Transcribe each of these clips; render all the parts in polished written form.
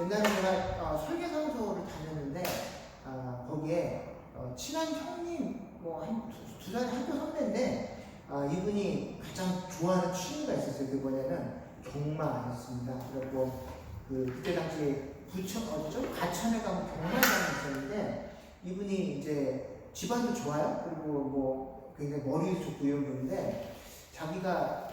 옛날에 제가 설계사무소를 다녔는데 거기에 친한 형님 뭐 두 살 학교 선배인데 이분이 가장 좋아하는 취미가 있었어요. 그게 뭐냐면 경마였습니다. 그리고 그때 당시에 가천에 가면 경마장이 있었는데 이분이 이제 집안도 좋아요. 그리고 뭐 굉장히 머리도 좋고 이런 분인데 자기가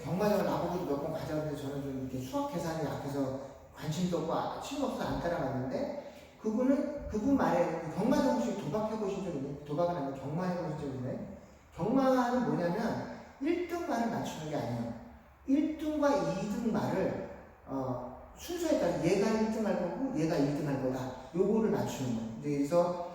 경마장을 나보고도 몇 번 가자는데 저는 좀 이렇게 수학 계산이 약해서 관심도 없고 취미가 없어서 안 따라갔는데 그분 말에 경마장 혹시 도박해보신 적 있나요? 도박은 아니고 경마해보신 적 있나요? 경마는 뭐냐면 1등만을 맞추는 게 아니에요. 1등과 2등 말을 순서에 따라 얘가 1등 할 거고 얘가 2등 할 거다. 요거를 맞추는 거예요. 그래서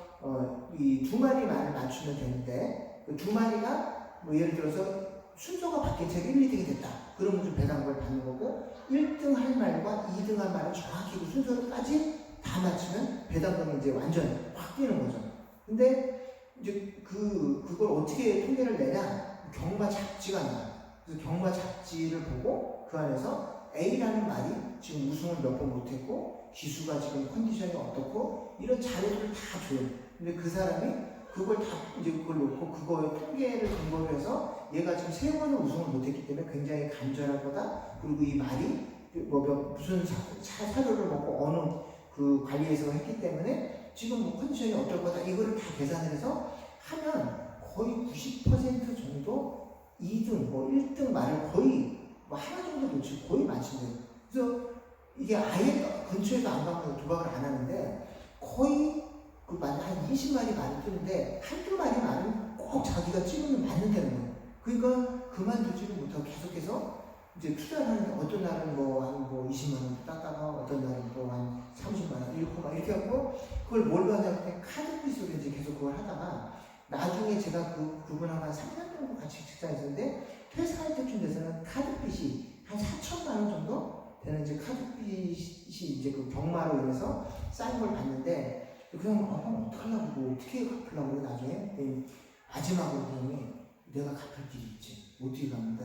이 두 마리 말을 맞추면 되는데 그 두 마리가 뭐 예를 들어서 순서가 바뀐 채로 1, 2등이 됐다. 그러면 좀 배당금을 받는 거고 1등 할 말과 2등 할 말을 정확히 그 순서까지 다 맞추면 배당금이 이제 완전 확 뛰는 거죠. 근데 이제 그걸 어떻게 통계를 내냐? 경마 잡지가 나와요. 그래서 경마 잡지를 보고 그 안에서 A라는 말이 지금 우승을 몇 번 못했고 기수가 지금 컨디션이 어떻고 이런 자료들을 다 줘요. 근데 그 사람이 그걸 다 이제 그걸 놓고 그거의 통계를 근거로 해서 얘가 지금 3번을 우승을 못했기 때문에 굉장히 간절할 거다. 그리고 이 말이 무슨 사료를 먹고 어느 그 관리에서 했기 때문에 지금 뭐 컨디션이 어떨 거다. 이거를 다 계산을 해서 하면 거의 90% 정도 2등, 뭐 1등 말을 거의 뭐 하나 정도 놓치고 거의 맞춘대요. 그래서 이게 아예 근처에도 안 가면 도박을 안 하는데 거의 한 20마리 말을 뜨는데 한두 마리 말은 꼭 자기가 찍으면 맞는다는 거예요. 그러니까 그만두지를 못하고 계속해서 이제 투자를 하는데 어떤 날은 한 20만 원 땄다가 어떤 날은 한 30만 원 잃고 막 이렇게 하고 그걸 뭘 받냐면 카드빚으로 이제 계속 그걸 하다가 나중에 제가 그분하고 한 3년 정도 같이 직장에 있었는데 퇴사할 때쯤 돼서는 카드빚이 한 4천만 원 정도 되는 이제 카드빚이 이제 그 경마로 인해서 쌓인 걸 봤는데 그냥 형 어떡하려고 뭐 어떻게 갚으려고 나중에 마지막으로 형이 내가 갚을 길이 있지 어떻게 갚는다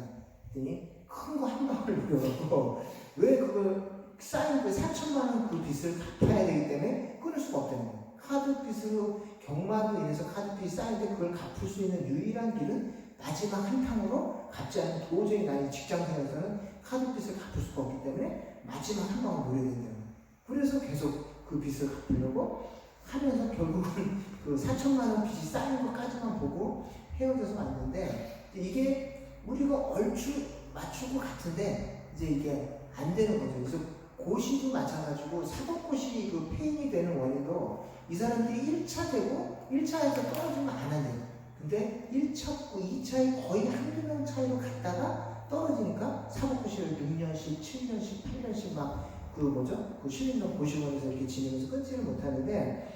했더니 큰 거 한 방울 물어갖고 왜 그걸 쌓인 그 4천만 원 그 빚을 갚아야 되기 때문에 끊을 수가 없다는 거예요. 카드 빚으로 경마로 인해서 카드 빚이 쌓이는데 그걸 갚을 수 있는 유일한 길은 마지막 한탕으로 갚지 않으면 도저히 나의 직장생활에서는 카드 빚을 갚을 수가 없기 때문에 마지막 한 방울 노려야 된다는 거예요. 그래서 계속 그 빚을 갚으려고 하면서 결국은 그 4천만 원 빚이 쌓인 것까지만 보고 헤어져서 왔는데 이게 우리가 얼추 맞출 것 같은데 이제 이게 안 되는 거죠. 그래서 고시도 마찬가지고 사법고시 그 폐인이 되는 원인도 이 사람들이 1차 되고 1차에서 떨어지면 안 한대요. 근데 1차고 2차에 거의 한두 명 차이로 갔다가 떨어지니까 사법고시를 6년씩, 7년씩, 8년씩 그 시민당 고시원에서 이렇게 지내면서 끊지를 못하는데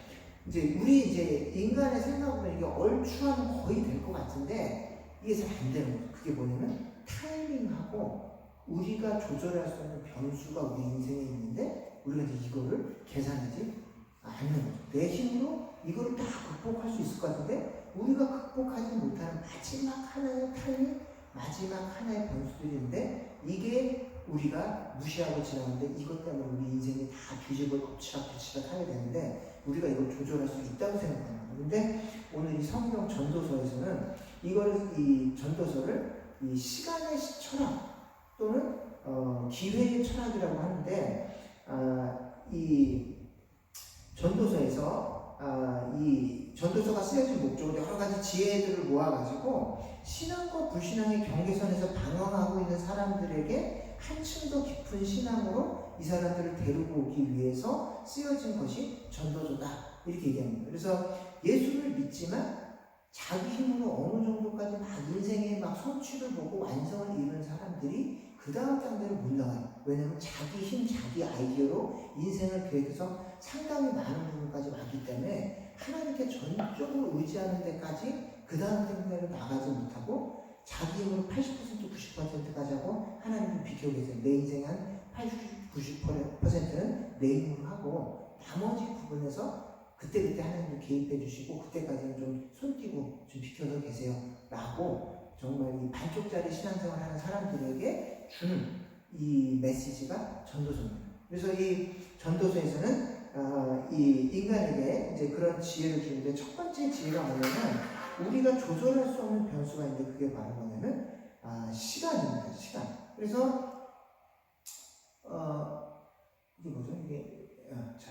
이제 우리 이제 인간의 생각보면 이게 얼추하면 거의 될 것 같은데 이게 잘 안 되는 거죠. 그게 뭐냐면 타이밍하고 우리가 조절할 수 있는 변수가 우리 인생에 있는데 우리가 이제 이거를 계산하지 않는 거죠. 내 힘으로 이거를 다 극복할 수 있을 것 같은데 우리가 극복하지 못하는 마지막 하나의 타이밍, 마지막 하나의 변수들이 있는데 이게 우리가 무시하고 지나가는데 이것 때문에 우리 인생이 다 뒤집어 엎치락 하게 되는데 우리가 이걸 조절할 수 있다고 생각합니다. 근데 오늘 이 성경 전도서에서는 이 전도서를 이 시간의 철학 또는 기회의 철학이라고 하는데 이 전도서에서 이 전도서가 쓰여진 목적은 여러 가지 지혜들을 모아가지고 신앙과 불신앙의 경계선에서 방황하고 있는 사람들에게 한층 더 깊은 신앙으로 이 사람들을 데리고 오기 위해서 쓰여진 것이 전도서다 이렇게 얘기합니다. 그래서 예수를 믿지만 자기 힘으로 어느 정도까지 인생의 성취를 보고 완성을 이룬 사람들이 그 다음 단계를 못 나가요. 왜냐하면 자기 힘, 자기 아이디어로 인생을 계획해서 상당히 많은 부분까지 왔기 때문에 하나님께 전적으로 의지하는 데까지 그 다음 단계를 나가지 못하고 자기 힘으로 80% 90%까지 하고 하나님을 비켜고 계세요. 내 인생의 한 80, 90%는 내 힘으로 하고 나머지 부분에서 그때 하나님이 개입해 주시고 그때까지는 좀 손 띄고 좀 비켜서 계세요 라고 정말 이 반쪽짜리 신앙생활 하는 사람들에게 주는 이 메시지가 전도서입니다. 그래서 이 전도서에서는 이 인간에게 이제 그런 지혜를 주는데 첫 번째 지혜가 뭐냐면 우리가 조절할 수 없는 변수가 있는데 그게 바로 뭐냐면 시간입니다. 시간. 그래서 이게 뭐죠? 이게 자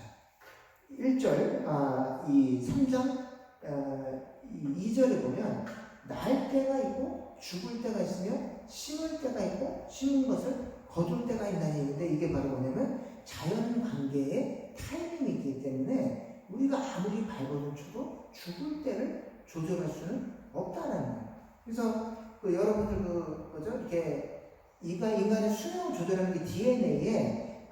1절 이 3장 이 2절에 보면 날 때가 있고 죽을 때가 있으며 심을 때가 있고 심은 것을 거둘 때가 있다는 얘기인데 이게 바로 뭐냐면 자연 관계의 타이밍이 있기 때문에 우리가 아무리 발버둥 쳐도 죽을 때를 조절할 수는 없다라는 거예요. 그래서 여러분들 뭐죠? 이렇게 인간의 수명을 조절하는 게 DNA에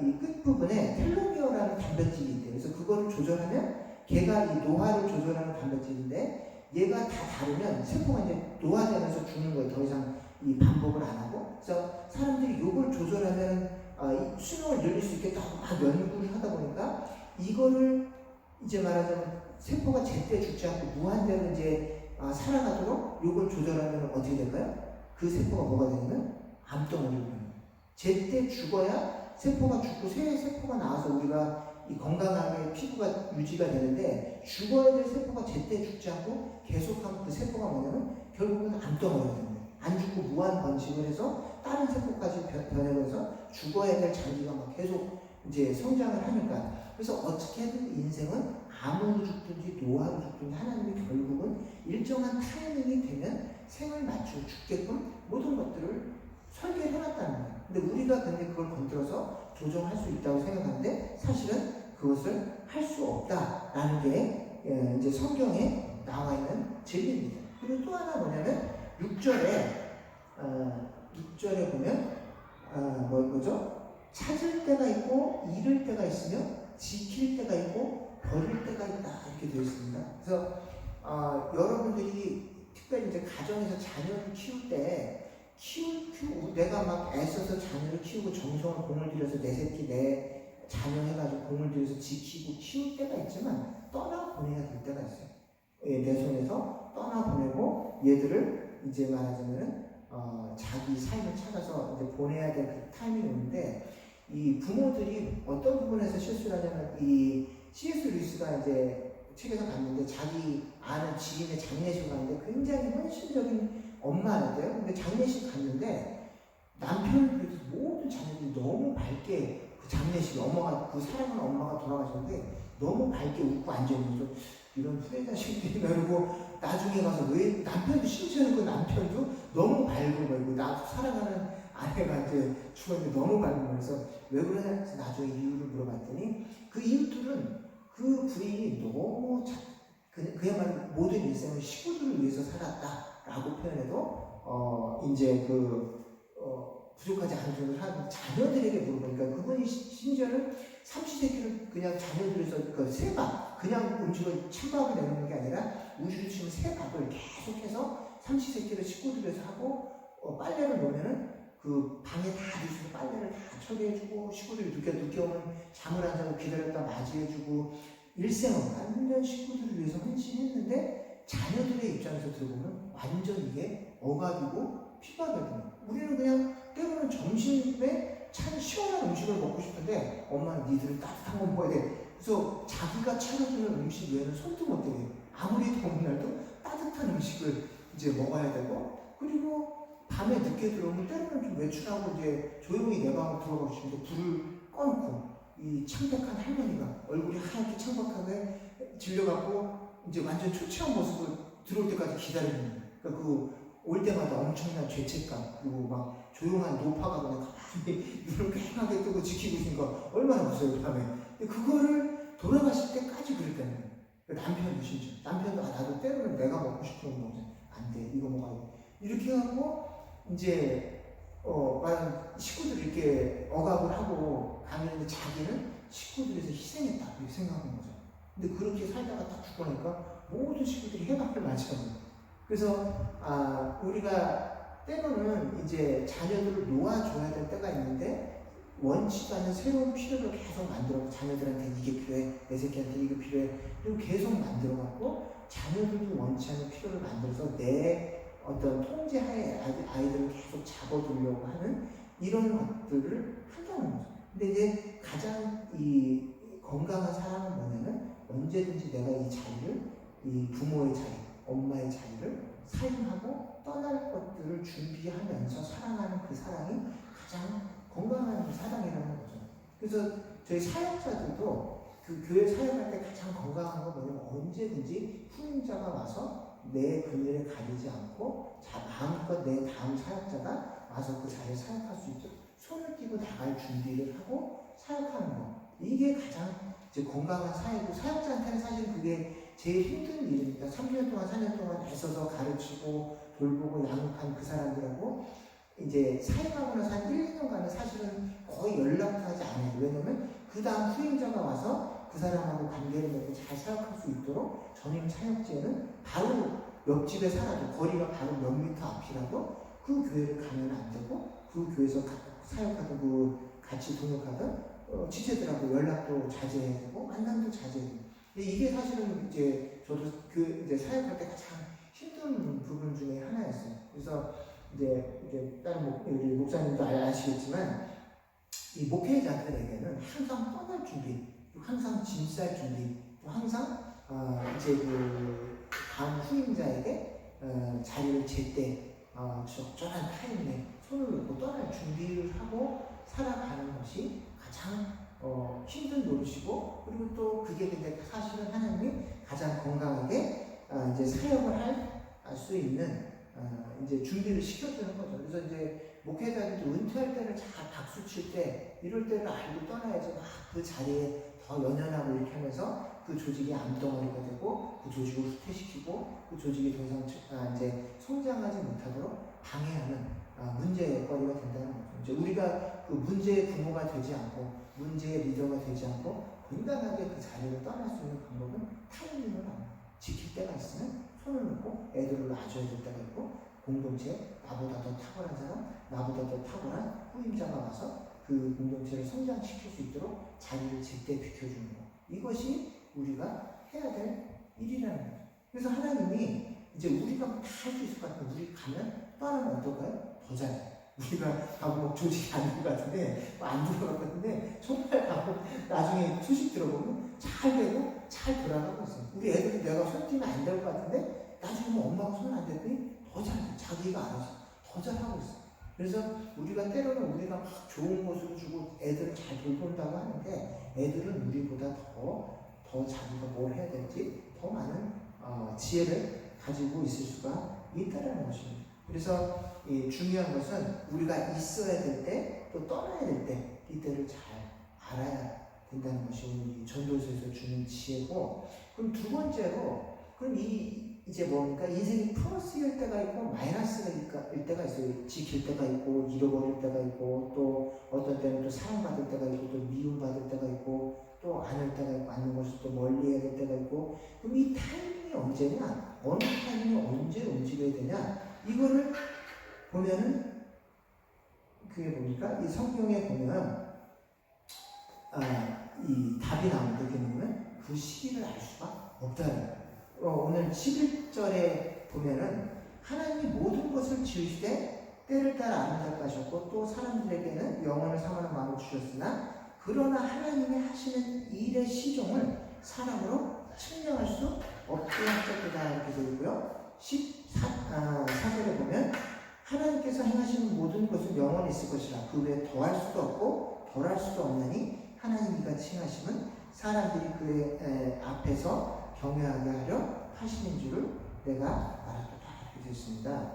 이 끝부분에 텔로미어라는 단백질이 있대요. 그래서 그거를 조절하면 걔가 이 노화를 조절하는 단백질인데 얘가 다 다르면 세포가 이제 노화되면서 죽는 거예요. 더 이상 이 반복을 안 하고. 그래서 사람들이 요걸 조절하면 이 수명을 늘릴 수 있겠다고 막 연구를 하다 보니까 이거를 이제 말하자면 세포가 제때 죽지 않고 무한대로 이제 살아가도록 요걸 조절하면 어떻게 될까요? 그 세포가 뭐가 되냐면 암덩어리로 돼요. 제때 죽어야 세포가 죽고 새 세포가 나와서 우리가 이 건강하게 피부가 유지가 되는데 죽어야 될 세포가 제때 죽지 않고 계속하면 그 세포가 뭐냐면 결국은 암덩어리가 됩니다. 안 죽고 무한 번식을 해서 다른 세포까지 변해서 죽어야 될 장기가 막 계속 이제 성장을 하니까 그래서 어떻게든 인생은 암으로 죽든지 노화로 죽든지 하나님이 결국은 일정한 타이밍이 되면 생을 맞추고 죽게끔 모든 것들을 설계해 놨다는 거예요. 근데 우리가 그걸 건드려서 조정할 수 있다고 생각하는데 사실은 그것을 할 수 없다라는 게 이제 성경에 나와 있는 진리입니다. 그리고 또 하나 뭐냐면 6절에 보면 뭐죠? 찾을 때가 있고 잃을 때가 있으며 지킬 때가 있고 버릴 때가 있다 이렇게 되어 있습니다. 그래서 여러분들이 특별히 이제 가정에서 자녀를 키울 때 내가 막 애써서 자녀를 키우고 정성을 공을 들여서 내 새끼 내 자녀 해가지고 공을 들여서 지키고 키울 때가 있지만 떠나보내야 될 때가 있어요. 내 손에서 떠나보내고 얘들을 이제 말하자면은 자기 삶을 찾아서 이제 보내야 될 그 타이밍이 오는데 이 부모들이 어떤 부분에서 실수를 하냐면 이 C.S. 루이스가 이제 책에서 봤는데 자기 아는 지인의 장례식을 갔는데 굉장히 헌신적인 엄마였대요. 근데 장례식 갔는데 남편을 비롯해서 모든 자녀들이 너무 밝게 그 장례식 그 사랑하는 엄마가 돌아가셨는데 너무 밝게 웃고 앉아있는 거죠. 이런 후회자식들이 이러고 나중에 가서 왜 남편도 심지어는 그 남편도 너무 밝고 말고 나 사랑하는 아내가 이제 죽었는데 너무 밝은 거여서 왜 그러냐 해서 나중에 이유를 물어봤더니 그 이웃들은 그 부인이 너무 그야말로 모든 일생을 식구들을 위해서 살았다라고 표현해도 이제 부족하지 않은 정도를 하는 자녀들에게 물어보니까 그분이 심지어는 삼시세끼를 그냥 자녀들에서 그 세밥 그냥 음식을 찬밥을 내놓는 게 아니라 우리로 치면 세밥을 계속해서 삼시세끼를 식구들에서 하고 빨래를 놓으면은 그 방에 다 누수고 빨래를 다 처리해주고 식구들이 늦게 오면 잠을 안 자고 기다렸다 맞이해주고 일생을 완전 식구들을 위해서 헌신했는데 자녀들의 입장에서 들어보면 완전 이게 억압이고 핍박이거든요. 우리는 그냥 때로는 점심에 찬 시원한 음식을 먹고 싶은데 엄마는 니들은 따뜻한 거 먹어야 돼. 그래서 자기가 차려주는 음식 외에는 손도 못 대게 아무리 더운 날도 따뜻한 음식을 이제 먹어야 되고 그리고 밤에 늦게 들어오면 때로는 좀 외출하고 이제 조용히 내 방으로 들어가고 싶은데 불을 꺼놓고 이 창백한 할머니가 얼굴이 하얗게 창백하게 질려갖고 이제 완전 초췌한 모습을 들어올 때까지 기다리는 거예요. 그러니까 올 때마다 엄청난 죄책감 그리고 막 조용한 노파가 그냥 가만히 눈을 쾌하게 뜨고 지키고 있으니까 얼마나 무서워요 밤에. 근데 그거를 돌아가실 때까지 그랬다는 거예요. 남편도 심지어 남편도 나도 때로는 내가 먹고 싶은 거 먹자 안돼 이거 먹어야 돼 이렇게 하고 이제 말하는 식구들이 이렇게 억압을 하고 가면 자기는 식구들에서 희생했다 이렇게 생각하는 거죠. 근데 그렇게 살다가 딱 죽고 나니까 모든 식구들이 해방을 맞이하는 거예요. 그래서 우리가 때로는 이제 자녀들을 놓아줘야 될 때가 있는데 원치도 않는 새로운 필요를 계속 만들어 자녀들한테 이게 필요해 내 새끼한테 이게 필요해 그리고 계속 만들어 갖고 자녀들도 원치 않는 필요를 만들어서 내 어떤 통제하에 아이들을 계속 잡아두려고 하는 이런 것들을 한다는 거죠. 근데 이제 가장 이 건강한 사람은 뭐냐면 언제든지 내가 이 자리를, 이 부모의 자리, 엄마의 자리를 사용하고 떠날 것들을 준비하면서 살아가는 그 사랑이 가장 건강한 사랑이라는 거죠. 그래서 저희 사역자들도 그 교회 사역할 때 가장 건강한 건 뭐냐면 언제든지 후임자가 와서 내 그늘에 가리지 않고 마음껏 내 다음 사역자가 와서 그 자리에 사역할 수 있도록 손을 띄고 나갈 준비를 하고 사역하는 거. 이게 가장 이제 건강한 사역이고, 사역자한테는 사실 그게 제일 힘든 일입니다. 3년 동안, 4년 동안 애써서 가르치고 돌보고 양육한 그 사람들하고 이제 사역하고 나서 한 1, 2년간은 사실은 거의 연락도 하지 않아요. 왜냐면 그 다음 후임자가 와서 그 사람하고 관계를 맺고 잘 사역할 수 있도록 전임 사역지에는 바로 옆집에 살아도 거리가 바로 몇 미터 앞이라도 그 교회를 가면 안 되고, 그 교회에서 사역하던 그 같이 동역하던 지체들하고 연락도 자제해야 되고 만남도 자제해야 되고. 이게 사실은 이제 저도 그 이제 사역할 때 가장 힘든 부분 중에 하나였어요. 그래서 이제 다른 우리 목사님도 아시겠지만 이 목회자들에게는 항상 떠날 준비, 항상 짐 쌀 준비, 항상 이제 그 다음 후임자에게 자리를 제때 적절한 타이밍에 손을 놓고 떠날 준비를 하고 살아가는 것이 가장 힘든 노릇이고, 그리고 또 그게 근데 사실은 하나님이 가장 건강하게 이제 사역을 할 수 있는 이제 준비를 시켜주는 거죠. 그래서 이제 목회자들도 은퇴할 때를 잘 박수 칠 때 이럴 때를 알고 떠나야지 막 그 자리에 더 연연하고 이렇게 하면서 그 조직이 암덩어리가 되고 그 조직을 후퇴시키고 그 조직이 더 이상 이제 성장하지 못하도록 방해하는 문제의 거리가 된다는 거죠. 이제 우리가 그 문제의 부모가 되지 않고 문제의 리더가 되지 않고 건강하게 그 자리를 떠날 수 있는 방법은 타이밍을 지킬 때가 있으면 손을 놓고 애들을 놔줘야 될 때가 있고, 공동체에 나보다 더 탁월한 사람, 나보다 더 탁월한 후임자가 와서 그 공동체를 성장시킬 수 있도록 자리를 제때 비켜주는 것. 이것이 우리가 해야 될 일이라는 거죠. 그래서 하나님이 이제 우리가 다 할 수 있을 것 같아요. 우리 가면 떠나면 어떨까요? 더 잘해. 우리가 가고 조직이 아닌 것 같은데, 안 들어갈 것 같은데, 정말 가고 나중에 소식 들어보면 잘 되고 잘 돌아가고 있어요. 우리 애들이 내가 손 띄면 안 될 것 같은데, 나중에 뭐 엄마가 손 안 댔더니 더 잘해. 자기가 알아서 더 잘하고 있어요. 그래서 우리가 때로는 우리가 막 좋은 모습을 주고 애들을 잘 돌본다고 하는데, 애들은 우리보다 더 자기가 뭘 해야 될지 더 많은 지혜를 가지고 있을 수가 있다는 것입니다. 그래서 중요한 것은 우리가 있어야 될 때, 또 떠나야 될 때, 이때를 잘 알아야 된다는 것이 오늘 이 전도서에서 주는 지혜고, 그럼 두 번째로, 그럼 이제 뭡니까? 인생이 플러스일 때가 있고 마이너스일 때가 있어요. 지킬 때가 있고 잃어버릴 때가 있고, 또 어떤 때는 또 사랑받을 때가 있고, 또 미움받을 때가 있고, 또 안을 때가 있고, 안는 것을 또 멀리 해야 될 때가 있고. 그럼 이 타이밍이 언제냐? 어느 타이밍이 언제 움직여야 되냐? 이거를 보면은 그게 뭡니까? 이 성경에 보면 이 답이 나오는데, 그게 뭐냐면 그 시기를 알 수가 없다는. 오늘 11절에 보면은 하나님이 모든 것을 지으시되 때를 따라 아름답게 하셨고, 또 사람들에게는 영원을 사모하는 마음을 주셨으나 그러나 하나님이 하시는 일의 시종을 사람으로 측량할 수 없게 하셨다, 이렇게 되어 있고요. 14절에 보면 하나님께서 행하시는 모든 것은 영원히 있을 것이라 그 외에 더할 수도 없고 덜할 수도 없나니 하나님이 같이 행하심은 사람들이 그의 앞에서 경외하게 하려 하시는 줄을 내가 알았다, 이렇게 되어 있습니다.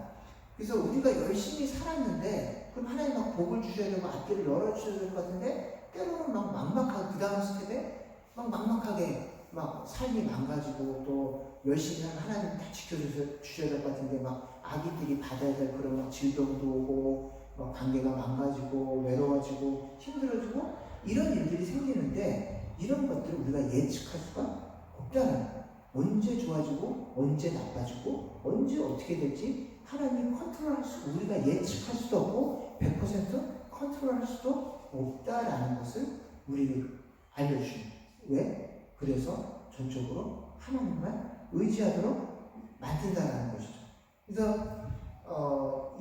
그래서 우리가 열심히 살았는데, 그럼 하나님 막 복을 주셔야 되고 앞길을 열어주셔야 될 것 같은데, 때로는 막 막막하게, 그 다음 스텝에 막 막막하게 막 삶이 망가지고, 또 열심히 하면 하나님 다 지켜주셔야 될 것 같은데, 막 아기들이 받아야 될 그런 막 질병도 오고, 막 관계가 망가지고, 외로워지고, 힘들어지고, 이런 일들이 생기는데, 이런 것들을 우리가 예측할 수가 없다는 거예요. 언제 좋아지고, 언제 나빠지고, 언제 어떻게 될지 하나님이 컨트롤할 수, 우리가 예측할 수도 없고, 100% 컨트롤할 수도 없다라는 것을 우리에게 알려주십니다. 왜? 그래서 전적으로 하나님만 의지하도록 만든다는 것이죠. 그래서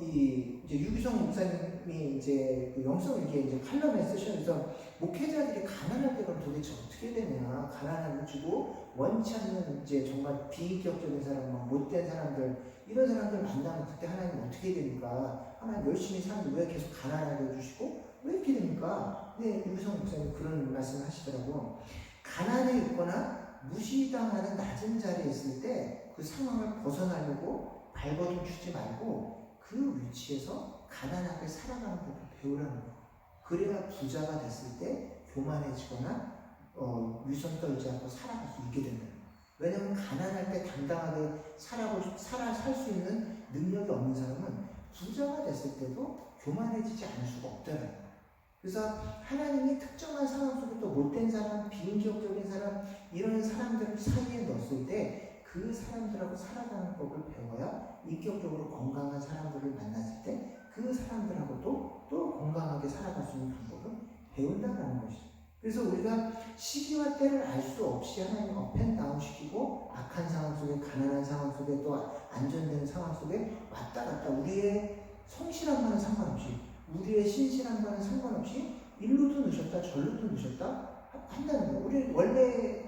이제 유기성 목사님이 이제 그 영성 이렇게 이제 칼럼에 쓰시면서 목회자들이 가난할 때 그럼 도대체 어떻게 되냐, 가난함을 주고 원치 않는 이제 정말 비인격적인 사람, 막 못된 사람들, 이런 사람들 만나면 그때 하나님 어떻게 됩니까? 하나님 열심히 사는데 왜 계속 가난하게 해주시고 왜 이렇게 됩니까? 네, 유기성 목사님 그런 말씀을 하시더라고. 가난에 있거나 무시당하는 낮은 자리에 있을 때 그 상황을 벗어나려고 발버둥 치지 말고 그 위치에서 가난하게 살아가는 법을 배우라는 거예요. 그래야 부자가 됐을 때 교만해지거나 위선 떨지 않고 살아갈 수 있게 된다. 왜냐하면 가난할 때 당당하게 살 수 있는 능력이 없는 사람은 부자가 됐을 때도 교만해지지 않을 수가 없다는 거예요. 그래서 하나님이 특정한 상황 속에 또 못된 사람, 비인격적인 사람, 이런 사람들을 사이에 넣었을 때 그 사람들하고 살아가는 법을 배워야 인격적으로 건강한 사람들을 만났을 때 그 사람들하고도 또 건강하게 살아갈 수 있는 방법을 배운다는 것이죠. 그래서 우리가 시기와 때를 알 수 없이 하나님 업앤다운 시키고 악한 상황 속에, 가난한 상황 속에, 또 안전된 상황 속에 왔다 갔다 우리의 성실함과는 상관없이, 우리의 신실함과는 상관없이 일루도 넣으셨다 절루도 넣으셨다 한다는 거예요. 우리 원래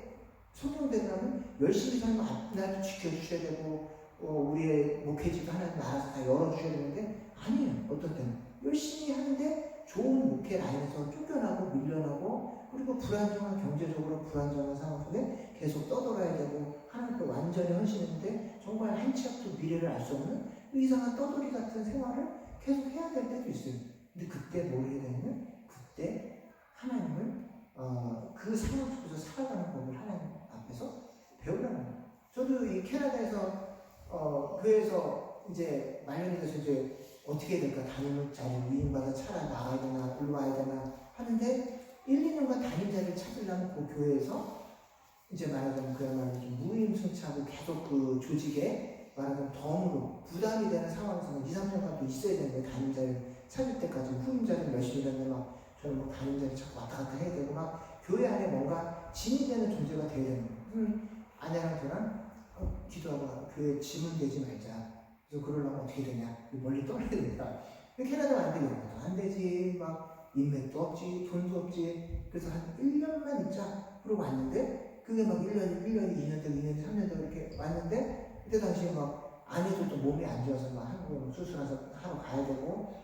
성경대로라면 열심히 살면 앞날도 지켜주셔야 되고 우리의 목회지도 하나님 알아서 다 열어주셔야 되는데 아니에요. 어떤 때는 열심히 하는데 좋은 목회 라인에서 쫓겨나고 밀려나고 그리고 불안정한, 경제적으로 불안정한 상황 속에 계속 떠돌아야 되고 하나님께 완전히 헌신했는데 정말 한 치 앞도 미래를 알 수 없는 이상한 떠돌이 같은 생활을 계속 해야 될 때도 있어요. 근데 그때 뭘 해야 되냐면 그때 하나님을 그 상황 속에서 살아가는 법을 하나님 앞에서 배우라는 거예요. 저도 이 캐나다에서 교회에서 이제 말년이 돼서 이제 어떻게 될까, 담임 자리를 위임받아 차라 나가야 되나 일로 와야 되나 하는데 1, 2년간 담임 자리를 찾으려면 그 교회에서 이제 말하자면 그야말로 좀 무임승차하고 계속 그 조직에 말하자면 덤으로 부담이 되는 상황에서는 2, 3년간 또 있어야 되는데 담임 자리를 찾을 때까지 후임 자리를 열심히 했는데 막 저는 뭐 담임 자리 자꾸 왔다 갔다 해야 되고 막 교회 안에 뭔가 짐이 되는 존재가 돼야 되는 거예요. 아내랑 저랑 기도하고 교회 짐은 되지 말자. 그래서 그러려면 어떻게 되냐? 멀리 떠나야 되니까. 캐나다가 안 되겠다. 안 되지. 막 인맥도 없지, 돈도 없지. 그래서 한 1년만 있자. 그러고 왔는데 그게 막 1년이 2년 되고 2년이 3년 되고 이렇게 왔는데 그때 당시에 막 아내도 또 몸이 안 좋아서 막 한국에 수술해서 하러 가야 되고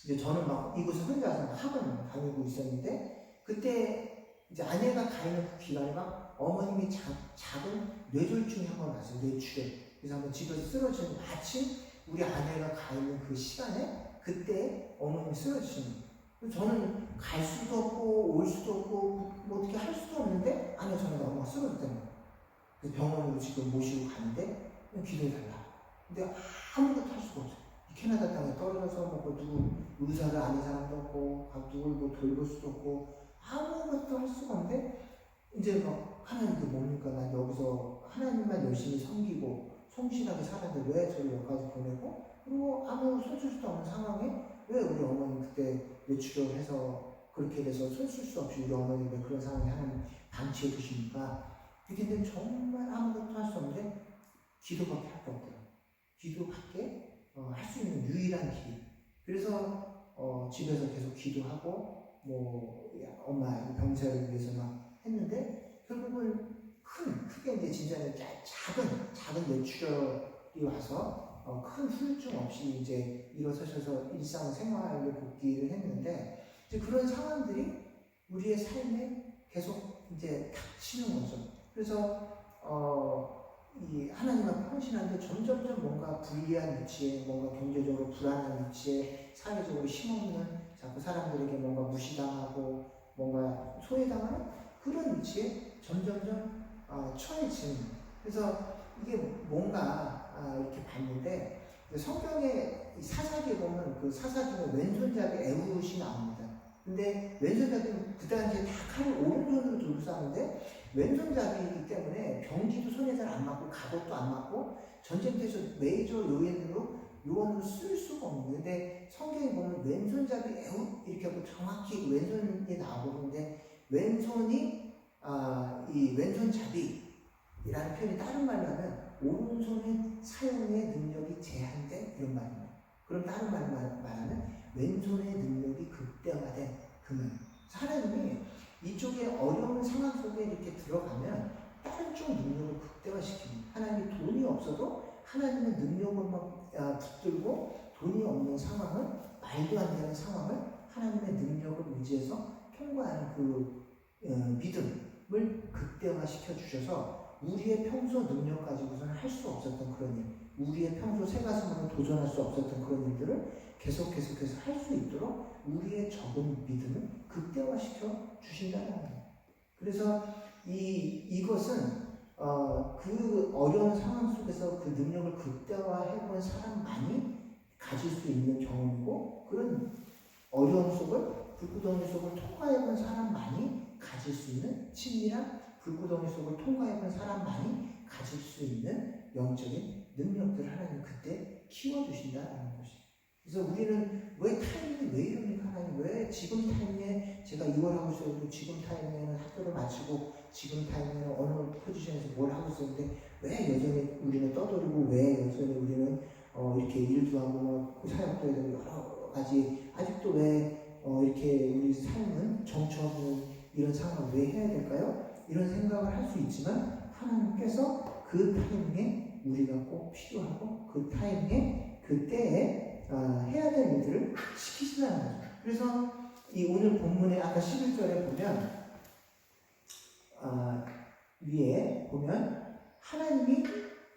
이제 저는 막 이곳에 혼자서 막 학원 다니고 있었는데 그때 이제 아내가 가 있는 그 기간에 막 어머님이 작은 뇌졸중이 한번 왔어요. 뇌출혈. 그래서 한번 집에서 쓰러지는 마침 우리 아내가 가 있는 그 시간에 그때 어머님이 쓰러지시는 거예요. 저는 갈 수도 없고 올 수도 없고 뭐 어떻게 할 수도 없는데 아내 저는 엄마가 쓰러졌다는 거예요. 그래서 병원으로 지금 모시고 가는데 그냥 기도해달라. 근데 아무것도 할 수가 없어요. 캐나다 땅에 떨어져서 뭐 누구 의사를 아는 사람도 없고 누굴 뭐 돌볼 수도 없고 아무것도 할 수가 없는데 이제 막 하나님도 뭡니까? 난 여기서 하나님만 열심히 섬기고 성실하게 살았는데 왜 저를 여기까지 보내고 그리고 아무 손쓸 수도 없는 상황에 왜 우리 어머니 그때 뇌출혈을 해서 그렇게 돼서 손쓸 수 없이 우리 어머니 왜 그런 상황에 하나님 방치해 두십니까? 그런데 정말 아무것도 할 수 없는데 기도밖에 할 게 없더라고요. 기도밖에 할 수 있는 유일한 길. 그래서 집에서 계속 기도하고 뭐 엄마 병사를 위해서 막 했는데 결국은 크게 이제 진짜 작은 뇌출혈이 와서 큰 후유증 없이 이제 일어서셔서 일상생활로 복귀를 했는데 이제 그런 상황들이 우리의 삶에 계속 이제 닥치는 거죠. 그래서 이 하나님 앞에 헌신하는데 점점점 뭔가 불리한 위치에, 뭔가 경제적으로 불안한 위치에, 사회적으로 힘없는 자꾸 사람들에게 뭔가 무시당하고 뭔가 소외당하는 그런 위치에 점점점 처해지는. 그래서 이게 뭔가 이렇게 봤는데 성경의 사사기에 보면 그 사사기는 왼손잡이 에훗이 나옵니다. 근데 왼손잡이는 그 당시에 다 칼을 오른손으로 들고 싸우는데 왼손잡이이기 때문에 병기도 손에 잘 안 맞고 갑옷도 안 맞고 전쟁터에서 메이저 요원으로 쓸 수가 없는. 근데 성경에 보면 왼손잡이 에훗 이렇게 하고 정확히 왼손이 나오는데 왼손이 이 왼손잡이라는 표현이 다른 말로 하면 오른손의 사용의 능력이 제한된 이런 말입니다. 그럼 다른 말로 말하면 왼손의 능력이 극대화된 그 말. 하나님이 이쪽에 어려운 상황 속에 이렇게 들어가면 다른 쪽 능력을 극대화시킵니다. 하나님이 돈이 없어도 하나님의 능력을 막 붙들고 돈이 없는 상황은 말도 안 되는 상황을 하나님의 능력을 의지해서 통과하는 그 믿음을 극대화시켜 주셔서 우리의 평소 능력 가지고서는 할 수 없었던 그런 일, 우리의 평소 새가슴으로 도전할 수 없었던 그런 일들을 계속해서 할 수 있도록 우리의 적은 믿음을 극대화시켜 주신다는 거예요. 그래서 이것은 그 어려운 상황 속에서 그 능력을 극대화해본 사람만이 가질 수 있는 경험이고, 그런 어려움 속을, 불구덩이 속을 통과해본 사람만이 가질 수 있는 친밀한 불구덩이 속을 통과해본 사람만이 가질 수 있는 영적인 능력들을 하나님 그때 키워주신다는 것이. 그래서 우리는 왜 타이밍이 왜 이럽니까? 하나님 왜 지금 타이밍에 제가 이걸 하고 있어도 지금 타이밍에는 학교를 마치고 지금 타이밍에는 어느 포지션에서 뭘 하고 있었는데 왜 여전히 우리는 떠돌이고 왜 여전히 우리는 이렇게 일도 하고 사역도 해야 되고 여러 가지 아직도 왜 이렇게 우리 삶은 정처없는 이런 상황을 왜 해야 될까요? 이런 생각을 할 수 있지만 하나님께서 그 타이밍에 우리가 꼭 필요하고 그 타이밍에 그때에 해야 될 일들을 시키신다는 거죠. 그래서 이 오늘 본문에 아까 11절에 보면 위에 보면 하나님이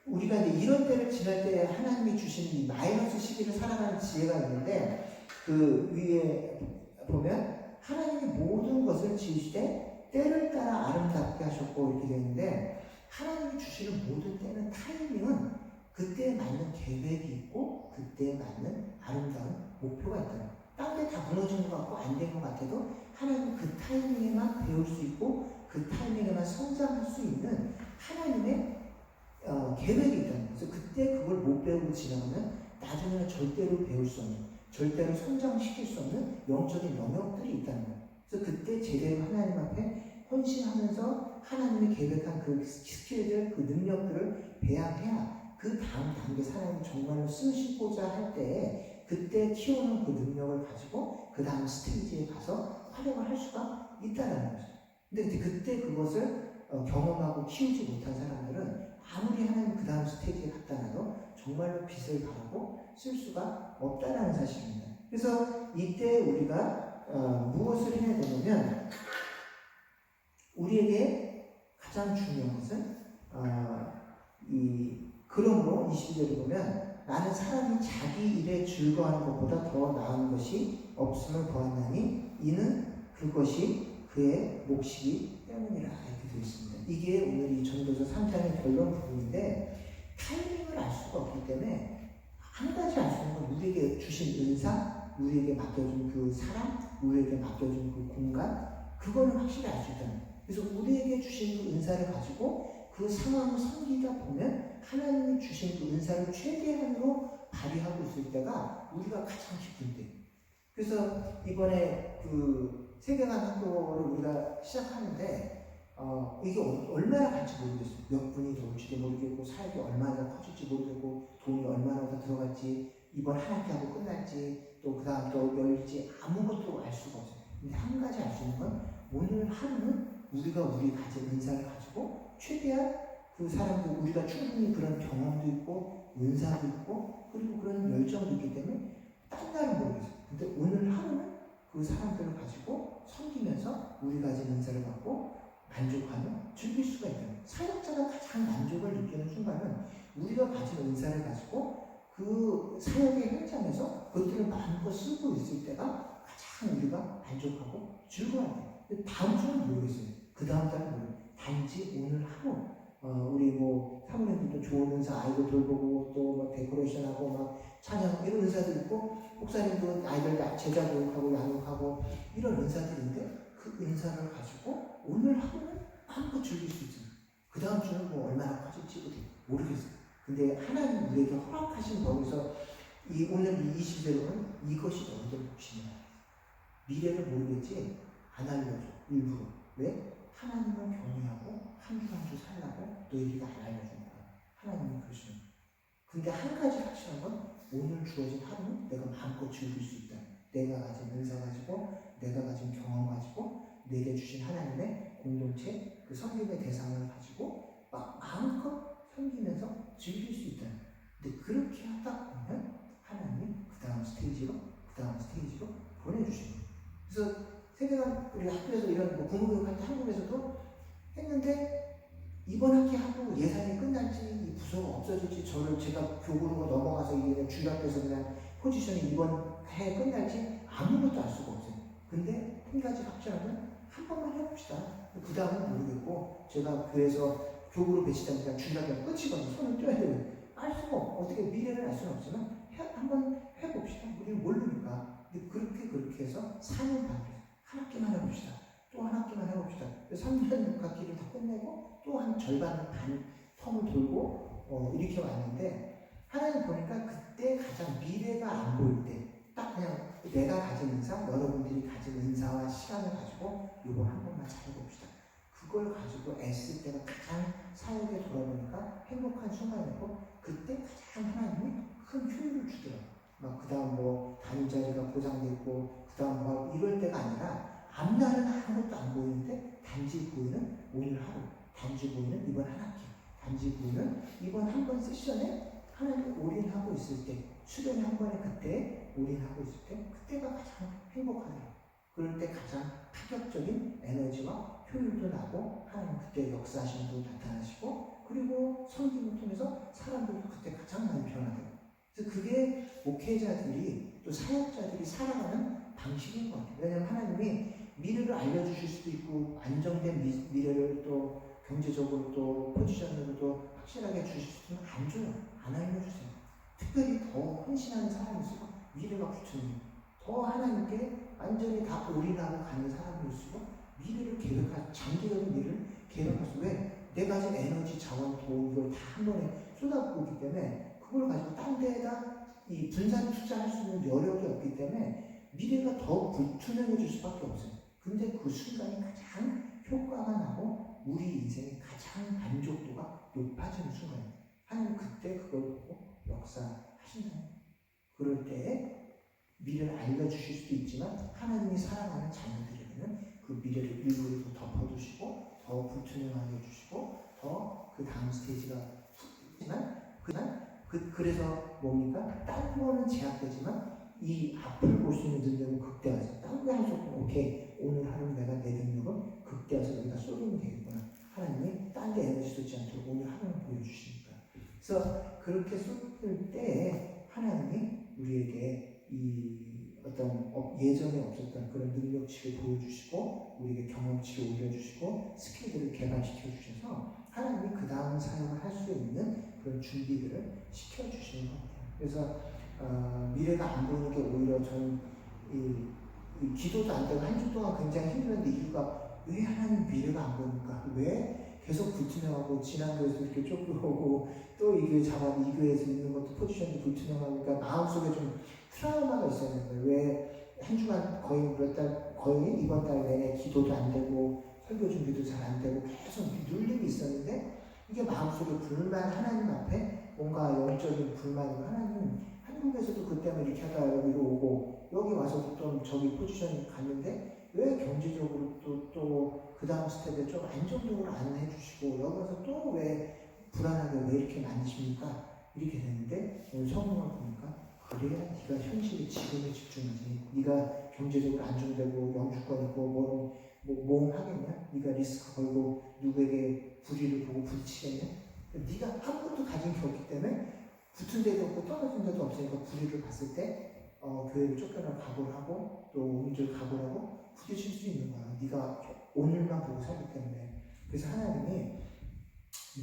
우리가 이제 이런 때를 지날 때 하나님이 주시는 이 마이너스 시기를 살아가는 지혜가 있는데 그 위에 보면 하나님이 모든 것을 지으시되 때를 따라 아름답게 하셨고 이렇게 되는데 하나님이 주시는 모든 때는 타이밍은 그때에 맞는 계획이 있고 그때에 맞는 아름다운 목표가 있다는 거예요. 딴 데 다 무너진 것 같고 안 된 것 같아도 하나님은 그 타이밍에만 배울 수 있고 그 타이밍에만 성장할 수 있는 하나님의 계획이 있다는 거예요. 그래서 그때 그걸 못 배우고 지나가면 나중에는 절대로 배울 수 없는, 절대로 성장시킬 수 없는 영적인 영역들이 있다는 거예요. 그래서 그때 제대로 하나님 앞에 헌신하면서 하나님이 계획한 그 스킬들, 그 능력들을 배양해야 그 다음 단계 하나님이 정말로 쓰시고자 할 때에 그때 키우는 그 능력을 가지고 그 다음 스테이지에 가서 활용을 할 수가 있다는 거죠. 근데 그때 그것을 경험하고 키우지 못한 사람들은 아무리 하나님 그 다음 스테이지에 갔다 놔도 정말로 빛을 발하고 쓸 수가 없다는 사실입니다. 그래서 이때 우리가 무엇을 해야 되냐면 우리에게 가장 중요한 것은 그러므로 22절에 보면 나는 사람이 자기 일에 즐거워하는 것보다 더 나은 것이 없음을 보았나니 이는 그것이 그의 몫이기 때문이라 이렇게 되어 있습니다. 이게 오늘 이 전도서 3장의 결론 부분인데 타이밍을 알 수가 없기 때문에 한 가지 알 수 있는 건 우리에게 주신 은사, 우리에게 맡겨준 그 사람, 우리에게 맡겨준 그 공간, 그거는 확실히 알 수 있다는 거예요. 그래서 우리에게 주신 그 은사를 가지고 그 상황을 섬기다 보면 하나님이 주신 그 은사를 최대한으로 발휘하고 있을 때가 우리가 가장 기쁜데, 그래서 이번에 그 세계관 학교를 우리가 시작하는데 이게 얼마나 갈지 모르겠어요. 몇 분이 더 올지도 모르겠고 사역이 얼마나 커질지 모르겠고 돈이 얼마나 더 들어갈지 이번 한 학기하고 끝날지 또 그 다음 또 열릴지 아무것도 알 수가 없어요. 근데 한 가지 알 수 있는 건 오늘 하루는 우리가 우리 가진 은사를 가지고 최대한 그 사람들 우리가 충분히 그런 경험도 있고 은사도 있고 그리고 그런 열정도 있기 때문에 딴 날은 모르겠어요. 근데 오늘 하루는 그 사람들을 가지고 섬기면서 우리 가진 은사를 갖고 만족하며 즐길 수가 있다. 사역자가 가장 만족을 느끼는 순간은 우리가 가진 은사를 가지고 그 사역의 현장에서 그것들을 마음껏 쓰고 있을 때가 가장 우리가 만족하고 즐거워요. 다음 주는 모르겠어요. 그 다음 달은 모르겠어요. 단지 오늘 하루 우리 사모님들도 좋은 은사 아이들 돌보고 또 막 데코레이션하고 막 찬양 이런 은사들 있고 목사님도 아이들 제자 교육하고 양육하고 이런 은사들인데 그 은사를 가지고 오늘 하루는 마음껏 즐길 수 있잖아요. 그 다음 주는 얼마나 커질지 모르겠어요. 근데 하나님 우리에게 허락하신 거기서 오늘 이 20절은 이것이 너희들 몫이냐. 미래를 모르겠지 안 알려줘 일부러. 왜? 하나님을 경외하고 한 주 한 주 살라고 너희들이 안 알려준 거야. 하나님이 그러시는 거예요. 근데 한 가지 확실한 건 오늘 주어진 하루는 내가 마음껏 즐길 수 있다. 내가 가진 은사 가지고, 내가 가진 경험 가지고, 내게 주신 하나님의 공동체, 그 섬김의 대상을 가지고 마음껏 섬기면서 즐길 수 있다. 근데 그렇게 하다 보면 하나님이 그 다음 스테이지로 보내주시는 거예요. 그래서 세계관 우리 학교에서 이런 뭐 공부교육할 때 한국에서도 했는데 이번 학기 하고 예산이 끝날지 이 부서가 없어질지 제가 교구로 넘어가서 이게 중학교에서 그냥 포지션이 이번 해에 끝날지 아무것도 알 수가 없어요. 근데 한 가지 확실한 건 한 번만 해봅시다. 그 다음은 모르겠고 제가 교회에서 교구로 배치되니까 중학교 끝이거든요. 손을 떼야 되고 알 수가 없고 어떻게 미래를 알 수는 없지만 한번 해봅시다. 우리는 모르니까. 근데 그렇게 해서 4년 반을 한 학기만 해봅시다. 또 한 학기만 해봅시다. 3년 학기를 다 끝내고 또 한 절반 반 텀을 돌고 이렇게 왔는데 하나님 보니까 그때 가장 미래가 안 보일 때 딱 그냥 내가 가진 은사, 여러분들이 가진 은사와 시간을 가지고 이거 한 번만 잘해봅시다. 그걸 가지고 애쓸 때가 가장 사역에 돌아보니까 행복한 순간이고 그때 가장 하나님이 큰 효율을 주더라고요. 막 그 다음 뭐 담임 자리가 보장됐고 그 다음 막 이럴 때가 아니라 앞날은 아무것도 안 보이는데 단지 보이는 오늘 하루, 단지 보이는 이번 한 학기, 단지 보이는 이번 한 번 세션에 하나님 올인하고 있을 때, 수련회 한 번에 그때 올인하고 있을 때, 그때가 가장 행복하네요. 그럴 때 가장 파격적인 에너지와 효율도 나고 하나님 그때 역사하시는 분 나타나시고 그리고 성김을 통해서 사람들도 그때 가장 많이 변화되고 그래서 그게 목회자들이 또 사역자들이 살아가는 방식인 것 같아요. 왜냐하면 하나님이 미래를 알려주실 수도 있고 안정된 미래를 또 경제적으로 또 포지션으로도 확실하게 주실 수도 있지만 안 줘요. 안 알려주세요. 특별히 더 헌신하는 사람일수록 미래가 붙여요. 더 하나님께 완전히 다 올인하고 가는 사람일수록 미래를 계획할 장기적인 미래를 계획할 수 왜? 내가 가진 에너지, 자원, 돈 이걸 다 한 번에 쏟아붓고 있기 때문에 그걸 가지고 딴 데에다 이 분산 투자할 수 있는 여력이 없기 때문에 미래가 더 불투명해질 수밖에 없어요. 근데 그 순간이 가장 효과가 나고 우리 인생의 가장 만족도가 높아지는 순간입니다. 하나님 그때 그걸 보고 역사하신다는 그럴 때에 미래를 알려주실 수도 있지만 하나님이 사랑하는 자녀들에게는 그 미래를 일부러 더 덮어두시고 더 불투명하게 해주시고 더 그 다음 스테이지가 있지만 그래서 뭡니까? 딴 거는 제약되지만 이 앞을 볼 수 있는 능력은 극대화해서 딴 거 할 수 없고 오케이 오늘 하루 내가 내 능력은 극대화해서 여기다 쏟으면 되겠구나. 하나님이 딴 데 에너지 쏟지 않도록 오늘 하루는 보여주시니까. 그래서 그렇게 쏟을 때 하나님이 우리에게 이 어떤 예전에 없었던 그런 능력치를 보여주시고 우리에게 경험치를 올려주시고 스킬들을 개발시켜 주셔서 하나님이 그 다음 사역을 할 수 있는 그런 준비들을 시켜주시는 것 같아요. 그래서 미래가 안 보이는 게 오히려 저는 이 기도도 안 되고 한 주 동안 굉장히 힘들었는데 이유가 왜 하나님 미래가 안 보입니까? 왜 계속 불투명하고 지난 교회에서 이렇게 쫓겨오고 또 이 교회 잡아도 이 교회에서 있는 것도 포지션도 불투명하니까 마음속에 좀 트라우마가 있었는데 왜 한 주간 거의 몇 달 거의 이번 달 내내 기도도 안 되고 설교 준비도 잘 안 되고 계속 눌림이 있었는데 이게 마음속에 불만 하나님 앞에 뭔가 영적인 불만이고 하나님 한국에서도 그때는 이렇게 하다가 여기로 오고 여기 와서도 또 저기 포지션 갔는데 왜 경제적으로 또 그 다음 스텝에 좀 안정적으로 안 해주시고 여기 와서 또 왜 불안하게 왜 이렇게 만드십니까? 이렇게 되는데 오늘 성경을 보니까 그래야 네가 현실의 지금에 집중하지. 네가 경제적으로 안정되고 영주권 있고 뭐 하겠냐? 네가 리스크 걸고 누구에게 불의를 보고 부딪히겠냐? 네가 아무것도 가진 게 없기 때문에 붙은 데도 없고 떨어진 데도 없으니까 불의를 봤을 때 교회를 쫓겨날 각오를 하고 또 오미를 각오를 하고 부딪힐 수 있는 거야. 네가 오늘만 보고 살기 때문에. 그래서 하나님이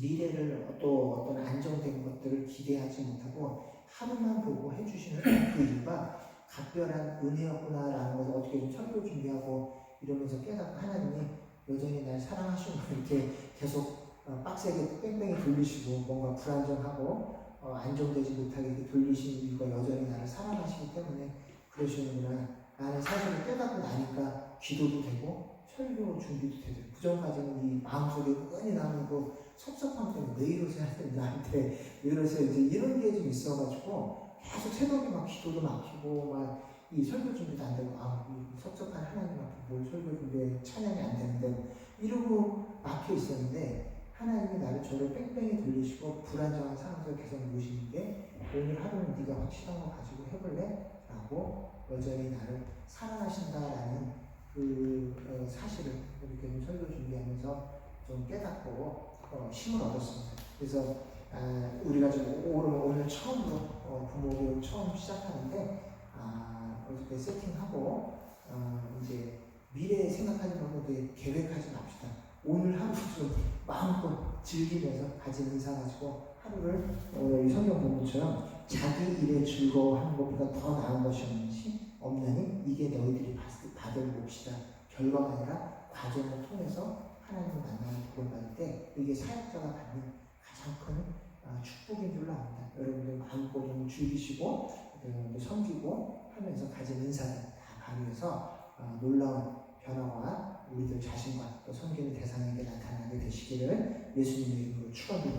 미래를 또 어떤 안정된 것들을 기대하지 못하고 하루만 보고 해주시는 그 이유가 각별한 은혜였구나라는 것을 어떻게 좀 설교 준비하고 이러면서 깨닫고 하나님이 여전히 날 사랑하시고 이렇게 계속 빡세게 뺑뺑이 돌리시고 뭔가 불안정하고 안정되지 못하게 이렇게 돌리시는 이유가 여전히 나를 사랑하시기 때문에 그러시는구나. 나는 사실을 깨닫고 나니까 기도도 되고 설교 준비도 되죠. 그전까지는 이 마음속에 끈이 나는 그 섭섭함 때문에 왜 이러세요? 나한테 왜 이러세요? 이제 이런 게 좀 있어가지고 계속 새벽에 막 기도도 막히고 막 이 설교 준비도 안 되고 이 섭섭한 하나님 앞에 뭘 설교 준비해 찬양이 안 되는데 이러고 막혀 있었는데 하나님이 나를 저를 뺑뺑이 돌리시고 불안정한 상황에서 계속 모시는 게 오늘 하루는 네가 확실한 거 가지고 해볼래? 라고 여전히 나를 사랑하신다라는 그 사실을 이렇게 설교 준비하면서 좀 깨닫고 힘을 얻었습니다. 그래서 우리가 좀 오늘 처음으로 부모 교육 처음 시작하는데 어떻게 세팅하고 이제 미래 생각하지 말고 계획하지 맙시다. 오늘 하루 좀 마음껏 즐기면서 가진 은사 가지고 하루를 이 성경 본문처럼 자기 일에 즐거워하는 것보다 더 나은 것이 없나니 이게 너희들이 받을 몫이다. 결과가 아니라 과정을 통해서 하나님을 만나는 구원받을 때 이게 사역자가 받는 가장 큰 축복인 줄로 압니다. 여러분들 마음껏 좀 즐기시고 섬기고 하면서 가진 은사를 다 발휘해서 놀라운 변화가 우리들 자신과 또 섬기는 대상에게 나타나게 되시기를 예수님의 이름으로 축원드립니다.